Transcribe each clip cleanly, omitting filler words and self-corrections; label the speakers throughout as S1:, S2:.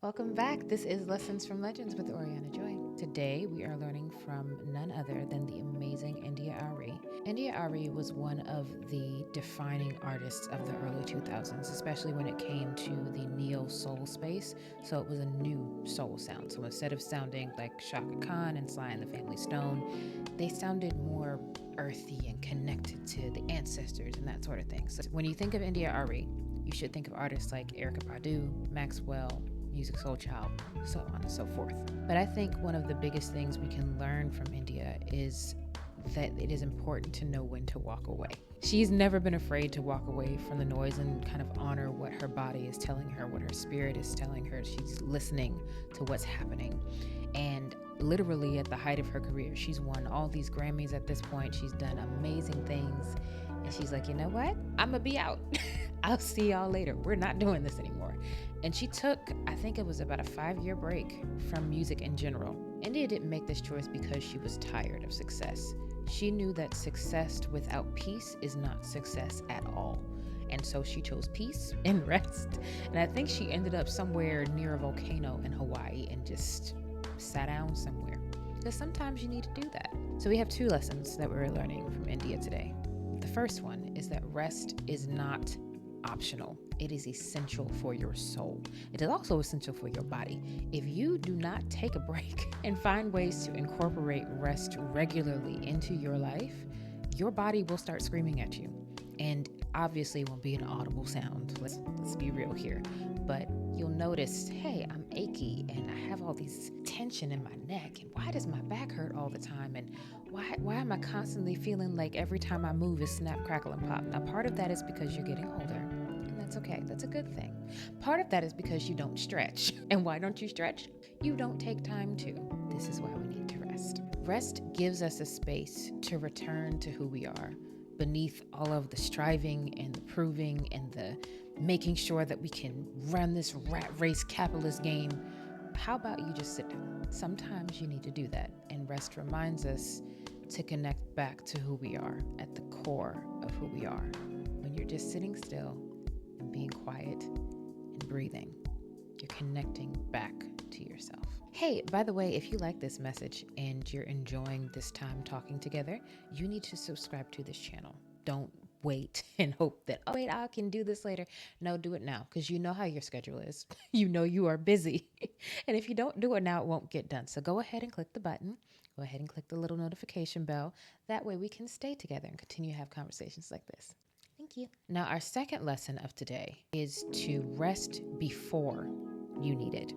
S1: Welcome back. This is Lessons from Legends with Orianna Joy. Today we are learning from none other than the amazing India.Arie. India.Arie was one of the defining artists of the early 2000s, especially when it came to the neo-soul space. So it was a new soul sound. So instead of sounding like Shaka Khan and Sly and the Family Stone, they sounded more earthy and connected to the ancestors and that sort of thing. So when you think of India.Arie, you should think of artists like Erykah Badu, Maxwell, Music Soul Child, so on and so forth. But I think one of the biggest things we can learn from India is that it is important to know when to walk away. She's never been afraid to walk away from the noise and kind of honor what her body is telling her, what her spirit is telling her. She's listening to what's happening. And literally at the height of her career, she's won all these Grammys at this point. She's done amazing things. And she's like, you know what? I'm gonna be out. I'll see y'all later. We're not doing this anymore. And she took, I think it was about a 5-year break from music in general. India didn't make this choice because she was tired of success. She knew that success without peace is not success at all. And so she chose peace and rest. And I think she ended up somewhere near a volcano in Hawaii and just sat down somewhere. Because sometimes you need to do that. So we have 2 lessons that we're learning from India today. The first one is that rest is not optional. It is essential for your soul. It is also essential for your body. If you do not take a break and find ways to incorporate rest regularly into your life, your body will start screaming at you. And obviously it won't be an audible sound. Let's be real here. But you'll notice, hey, I'm achy and I have all these tension in my neck. And why does my back hurt all the time? And why am I constantly feeling like every time I move is snap, crackle, and pop? Now, part of that is because you're getting older. And that's okay. That's a good thing. Part of that is because you don't stretch. And why don't you stretch? You don't take time to. This is why we need to rest. Rest gives us a space to return to who we are, beneath all of the striving and the proving and the making sure that we can run this rat race capitalist game. How about you just sit down? Sometimes you need to do that. And rest reminds us to connect back to who we are at the core of who we are. When you're just sitting still and being quiet and breathing, you're connecting back to yourself. Hey, by the way, if you like this message and you're enjoying this time talking together, you need to subscribe to this channel. Don't wait and hope that, oh, wait, I can do this later. No, do it now, because you know how your schedule is. You know you are busy. And if you don't do it now, it won't get done. So go ahead and click the button. Go ahead and click the little notification bell. That way we can stay together and continue to have conversations like this. Thank you. Now, our second lesson of today is to rest before you need it.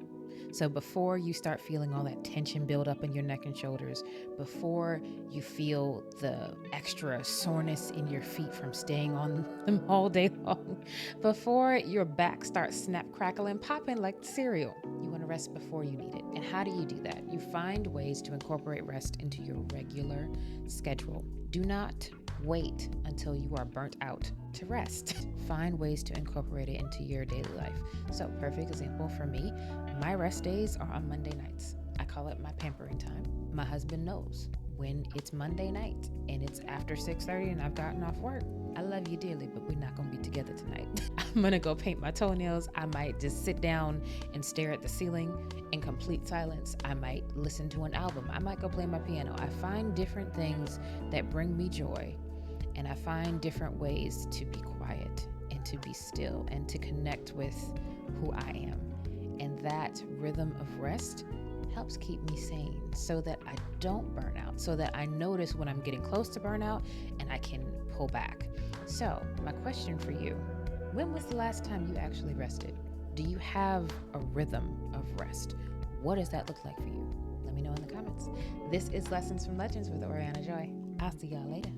S1: So before you start feeling all that tension build up in your neck and shoulders, before you feel the extra soreness in your feet from staying on them all day long, before your back starts snap, crackle, and popping like cereal, you want to rest before you need it. And how do you do that? You find ways to incorporate rest into your regular schedule. Do not wait until you are burnt out to rest. Find ways to incorporate it into your daily life. So, perfect example for me, my rest days are on Monday nights. I call it my pampering time. My husband knows when it's Monday night and it's after 6:30 and I've gotten off work. I love you dearly, but we're not going to be together tonight. I'm going to go paint my toenails. I might just sit down and stare at the ceiling in complete silence. I might listen to an album. I might go play my piano. I find different things that bring me joy, and I find different ways to be quiet and to be still and to connect with who I am. And that rhythm of rest helps keep me sane so that I don't burn out, so that I notice when I'm getting close to burnout and I can pull back. So my question for you, when was the last time you actually rested? Do you have a rhythm of rest? What does that look like for you? Let me know in the comments. This is Lessons from Legends with Orianna Joy. I'll see y'all later.